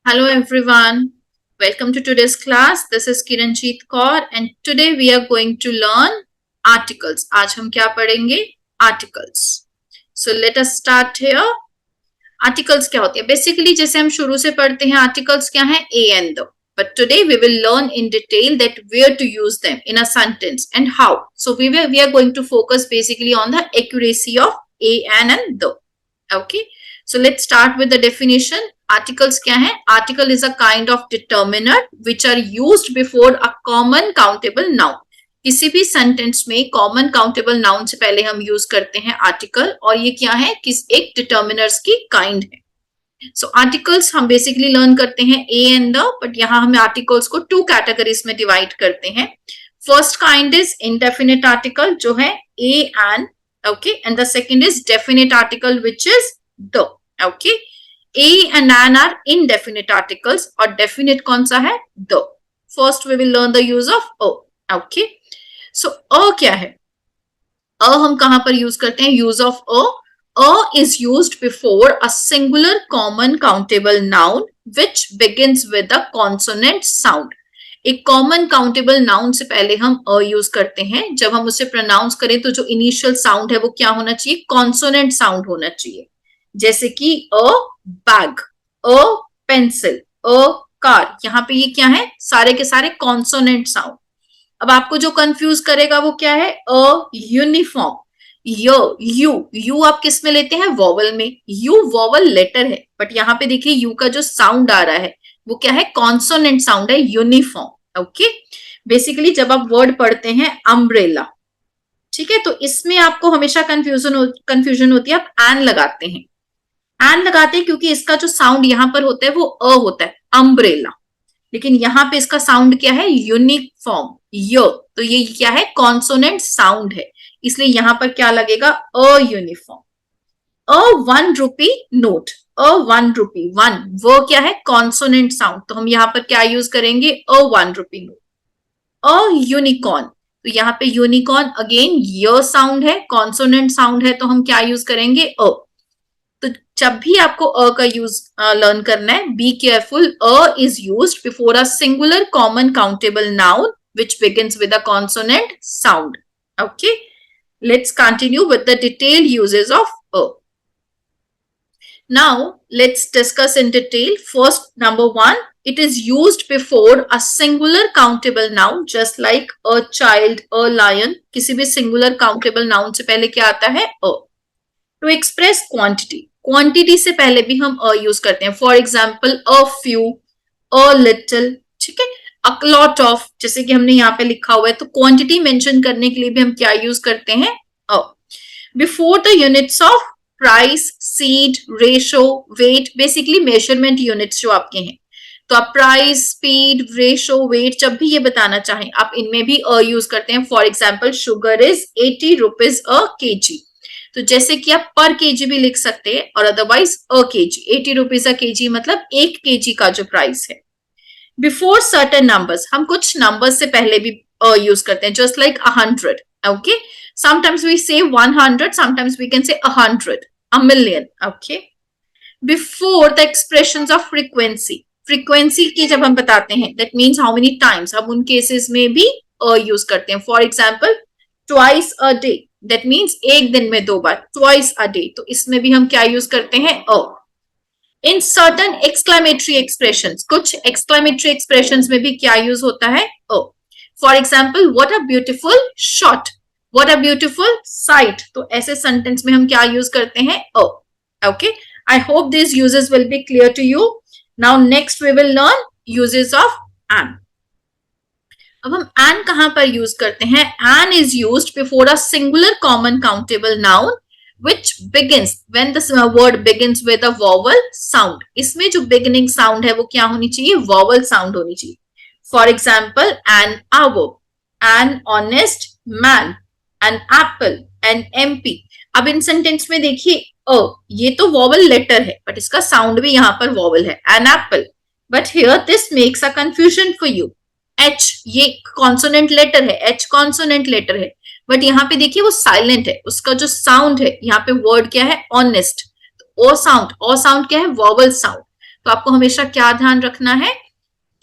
Hello everyone. Welcome to today's class. This is Kiranjeet Kaur and today we are going to learn articles. आज हम क्या पढ़ेंगे? Articles. So let us start here. Articles क्या होती है? Basically जैसे हम शुरू से पढ़ते हैं articles क्या है? A and the. But today we will learn in detail that where to use them in a sentence and how. So we are going to focus basically on the accuracy of A and the. Okay. So let's start with the definition. Articles क्या है? Article is a kind of determiner which are used before a common countable noun. किसी भी sentence में common countable noun से पहले हम use करते हैं आर्टिकल, और ये क्या है? किस एक डिटर्मिनर्स की काइंड है. सो आर्टिकल्स हम बेसिकली लर्न करते हैं ए एंड द, बट यहाँ हम आर्टिकल्स को टू कैटेगरीज में डिवाइड करते हैं. First kind is indefinite article जो है A and, okay, and the second is definite article which is the. Okay, A and an are indefinite articles और definite कौन सा है? The. First we will learn the use of a. Okay. So a क्या है? A हम कहाँ पर use करते हैं? Use of a. A is used before a singular common countable noun which begins with a consonant sound. एक common countable noun से पहले हम अ यूज करते हैं. जब हम उसे प्रोनाउंस करें तो जो इनिशियल साउंड है वो क्या होना चाहिए? कॉन्सोनेंट साउंड होना चाहिए. जैसे कि अ bag, a pencil, a car. यहाँ पे ये क्या है? सारे के सारे कॉन्सोनेंट साउंड. अब आपको जो कंफ्यूज करेगा वो क्या है? अ यूनिफॉर्म, यू आप किस में लेते हैं? वॉवल में. यू वॉवल लेटर है, बट यहाँ पे देखिए यू का जो साउंड आ रहा है वो क्या है? कॉन्सोनेंट साउंड है, यूनिफॉर्म. ओके, बेसिकली जब आप वर्ड पढ़ते हैं अम्ब्रेला, ठीक है, तो इसमें आपको हमेशा कंफ्यूजन होती है. आप एन लगाते हैं, एन लगाते हैं क्योंकि इसका जो साउंड यहां पर होता है वो अ होता है, अम्ब्रेला. लेकिन यहाँ पे इसका साउंड क्या है? यूनिफॉर्म, य. तो ये क्या है? कॉन्सोनेंट साउंड है, इसलिए यहां पर क्या लगेगा? A uniform. A 1 rupee note, a 1 rupee, one वो क्या है? Consonant sound. तो हम यहाँ पर क्या यूज करेंगे? अ 1 रुपी नोट. अ यूनिकॉर्न, तो यहाँ पे यूनिकॉर्न अगेन य साउंड है, कॉन्सोनेंट साउंड है, तो हम क्या यूज करेंगे? अ. तो जब भी आपको अ का यूज लर्न करना है, be careful. A is used before a singular common countable noun which begins with a consonant sound. Okay, let's continue with the detailed uses of a. Now let's discuss in detail. First, number one, it is used before a singular countable noun just like a child, a lion. किसी भी singular countable noun से पहले क्या आता है? a. To express quantity, quantity से पहले भी हम अ यूज करते हैं. For example a few, a little, ठीक है, अ लॉट ऑफ, जैसे कि हमने यहाँ पे लिखा हुआ है. तो क्वांटिटी मेंशन करने के लिए भी हम क्या यूज करते हैं? Uh. Before the units of price, speed, ratio, weight, basically measurement units जो आपके हैं. तो आप प्राइस, स्पीड, रेशो, वेट जब भी ये बताना चाहें आप इनमें भी अ यूज करते हैं. For example sugar is 80 rupees a KG. तो जैसे कि आप पर केजी भी लिख सकते हैं और otherwise a KG. 80 rupees a KG मतलब 1 केजी का जो प्राइस है. बिफोर सर्टेन नंबर्स, हम कुछ नंबर्स से पहले भी अ यूज करते हैं. Just like 100. Okay, sometimes we say 100, sometimes we can say 100, a million. Okay, before the expressions of frequency, frequency की जब हम बताते हैं that means how many times, हम उन केसेस में भी अ यूज करते हैं. For example twice a day, that means एक दिन में 2 बार, ट्वाइस अ डे. तो इसमें भी हम क्या यूज करते हैं? Uh. In certain exclamatory expressions, कुछ एक्सक्लेमेटरी एक्सप्रेशंस में भी क्या यूज होता है? Uh. For example what a beautiful shot, what a beautiful sight. तो ऐसे सेंटेंस में हम क्या यूज करते हैं? Uh. Okay, I hope this uses will be clear to you. Now next we will learn uses of and. अब हम an कहां पर यूज करते हैं? An is used before a singular common countable noun which begins when the word begins with a vowel sound. इसमें जो beginning sound है वो क्या होनी चाहिए? vowel sound होनी चाहिए. For example, an hour, an honest man, an apple, an MP. अब इन सेंटेंस में देखिए अ, ये तो vowel letter है बट इसका साउंड भी यहाँ पर vowel है, an apple. But here this makes a confusion for you. H ये कॉन्सोनेंट लेटर है, H कॉन्सोनेंट लेटर है, बट यहाँ पे देखिए वो साइलेंट है. उसका जो साउंड है यहाँ पे वर्ड क्या है? ऑनेस्ट. ओ साउंड क्या है? Vowel sound. तो आपको हमेशा क्या ध्यान रखना है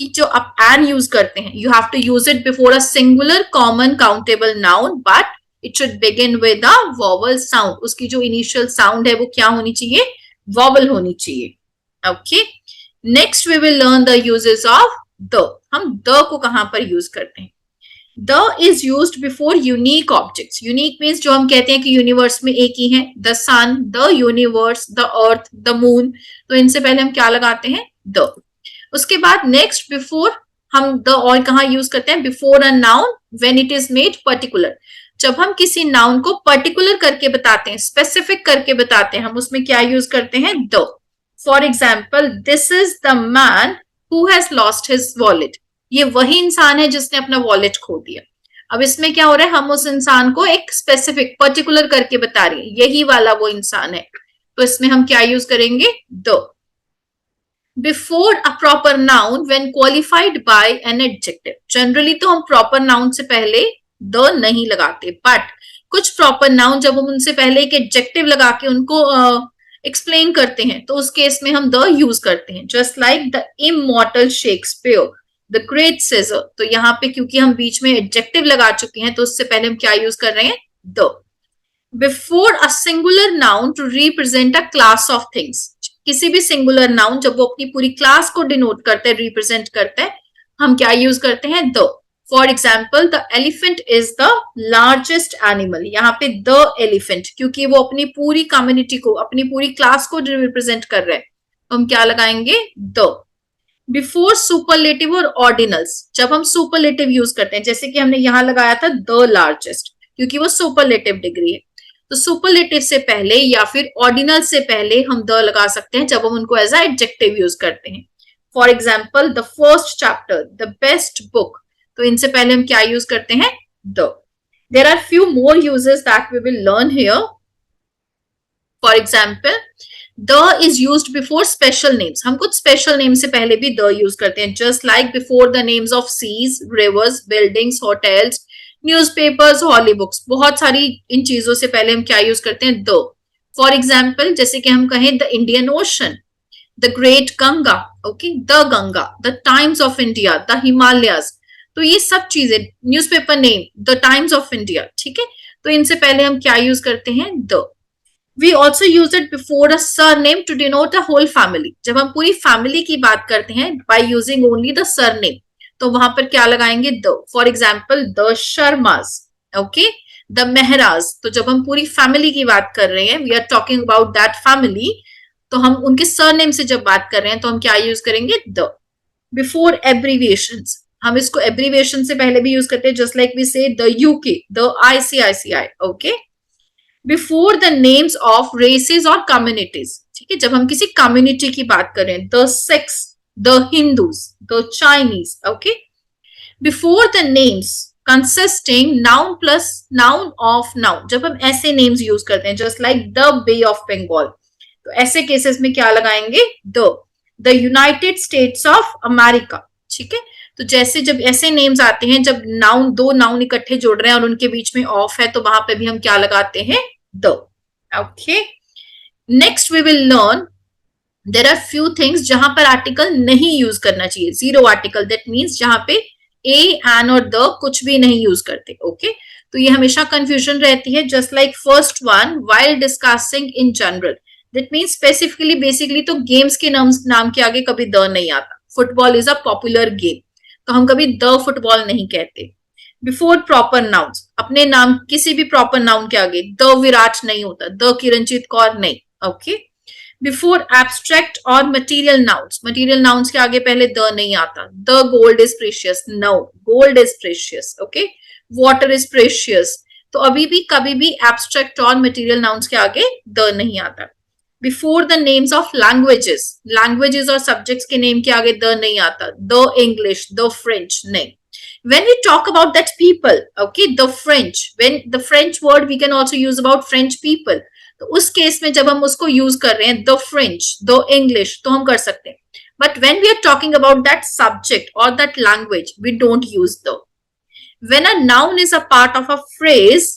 कि जो आप एन यूज करते हैं, you have to use it before a singular common countable noun, but it should begin with a vowel sound. उसकी जो इनिशियल साउंड है वो क्या होनी चाहिए, वॉवल होनी चाहिए। Okay, next we will learn the uses of the. हम द को कहां पर यूज करते हैं? The is used before unique objects. Unique means जो हम कहते हैं कि यूनिवर्स में एक ही है, the sun, the universe, the earth, the moon, तो इनसे पहले हम क्या लगाते हैं? द। उसके बाद नेक्स्ट बिफोर हम द और कहाँ यूज करते हैं? Before a noun when it is made particular. जब हम किसी नाउन को पर्टिकुलर करके बताते हैं, स्पेसिफिक करके बताते हैं, हम उसमें क्या यूज करते हैं? The. For example, this is the man who has lost his wallet. ये वही इंसान है जिसने अपना वॉलेट खो दिया। अब इसमें क्या हो रहा है, हम उस इंसान को एक स्पेसिफिक पर्टिकुलर करके बता रहे हैं, यही वाला वो इंसान है, तो इसमें हम क्या यूज करेंगे? The. Before a proper noun when qualified by an adjective. Generally तो हम प्रॉपर नाउन से पहले द नहीं लगाते, बट कुछ प्रॉपर नाउन जब हम उनसे पहले एक एडजेक्टिव लगा के उनको एक्सप्लेन करते हैं, तो उस केस में हम द यूज करते हैं। Just like the immortal Shakespeare, the great Caesar. तो यहाँ पे क्योंकि हम बीच में एडजेक्टिव लगा चुके हैं, तो उससे पहले हम क्या यूज कर रहे हैं? The. Before a singular noun to represent a class of things. किसी भी सिंगुलर नाउन जब वो अपनी पूरी क्लास को डिनोट करते हैं, रिप्रेजेंट करते हैं, हम क्या यूज करते हैं? The. For example, the elephant is the largest animal. यहाँ पे द एलिफेंट, क्योंकि वो अपनी पूरी कम्युनिटी को, अपनी पूरी क्लास को रिप्रेजेंट कर रहे हैं, तो हम क्या लगाएंगे? द। बिफोर सुपरलेटिव और ऑर्डिनल्स। जब हम सुपरलेटिव यूज करते हैं, जैसे कि हमने यहां लगाया था द लार्जेस्ट, क्योंकि वो सुपरलेटिव डिग्री है, तो सुपरलेटिव से पहले या फिर ऑर्डिनल से पहले हम द लगा सकते हैं जब हम उनको एज अ एडजेक्टिव यूज करते हैं। For example, the first chapter, the best book, तो इनसे पहले हम क्या यूज करते हैं? The. There are few more uses that we will learn here. For example, the is use before special names. हम कुछ स्पेशल नेम से पहले भी द यूज करते हैं, just like before the names of seas, rivers, buildings, hotels, newspapers, holy books. बहुत सारी इन चीजों से पहले हम क्या यूज करते हैं? द। फॉर एग्जाम्पल, जैसे कि हम कहें the Indian ocean, the great Ganga, okay, the Ganga, the times of India, the Himalayas. तो ये सब चीजें, newspaper name, the times of India, ठीक है, तो इनसे पहले हम क्या यूज करते हैं? The. We also use it before a surname to denote the whole family. जब हम पूरी फैमिली की बात करते हैं by using only the surname, तो वहां पर क्या लगाएंगे? The. For example, the Sharma's, okay, the Mehraj. तो जब हम पूरी फैमिली की बात कर रहे हैं, we are talking about that family, तो हम उनके सरनेम से जब बात कर रहे हैं, तो हम क्या यूज करेंगे? द। बिफोर एब्रीविएशंस, हम इसको एब्रीविएशन से पहले भी यूज करते हैं, just like we say the UK, the ICICI, okay. Before the names of races और कम्युनिटीज, ठीक है, जब हम किसी कम्युनिटी की बात करें, the Sikhs, the Hindus, the Chinese, okay. Before the names consisting noun plus noun of noun, जब हम ऐसे नेम्स यूज करते हैं, just like the Bay of Bengal, तो ऐसे केसेस में क्या लगाएंगे? The United States of America, ठीक है। तो जैसे जब ऐसे नेम्स आते हैं, जब नाउन, दो नाउन इकट्ठे जुड़ रहे हैं और उनके बीच में ऑफ है, तो वहां पे भी हम क्या लगाते हैं? The, okay. Next we will learn, there are few things जहां पर आर्टिकल नहीं यूज करना चाहिए। जीरो आर्टिकल, दैट मीन्स जहां पे ए, एन और द कुछ भी नहीं यूज करते, ओके। तो ये हमेशा कंफ्यूजन रहती है, just like first one, while discussing in general, that means specifically, basically तो गेम्स के नाम के आगे कभी द नहीं आता। Football is a popular game, तो हम कभी द फुटबॉल नहीं कहते। बिफोर प्रॉपर नाउन्स, अपने नाम किसी भी प्रॉपर नाउन के आगे द विराट नहीं होता, द किरणजीत कौर नहीं, ओके। बिफोर एब्स्ट्रैक्ट और मटेरियल नाउन्स, मटेरियल नाउन्स के आगे पहले द नहीं आता। The gold is precious, no, gold is precious, okay. Water is precious, तो अभी भी कभी भी एब्स्ट्रैक्ट और मटेरियल नाउन्स के आगे द नहीं आता। Before the names of languages, languages और सब्जेक्ट्स के नेम के आगे द नहीं आता। द इंग्लिश, द फ्रेंच, नहीं। When we talk about that people, okay, the French, when the French word we can also use about French people, तो उस case में जब हम उसको यूज कर रहे हैं, the French, the English, तो हम कर सकते हैं। But when we are talking about that subject or that language, we don't use the. When a noun is a part of a phrase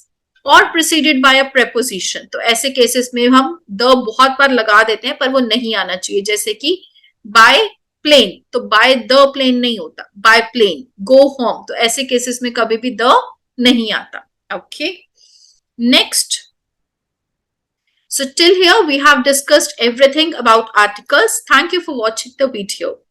or preceded by a preposition, तो ऐसे cases में हम the बहुत बार लगा देते हैं, पर वो नहीं आना चाहिए, जैसे कि बाय प्लेन, तो बाय द प्लेन नहीं होता, बाय प्लेन, गो होम, तो ऐसे केसेस में कभी भी द नहीं आता. Okay, next. So till here we have discussed everything about articles. Thank you for watching the video.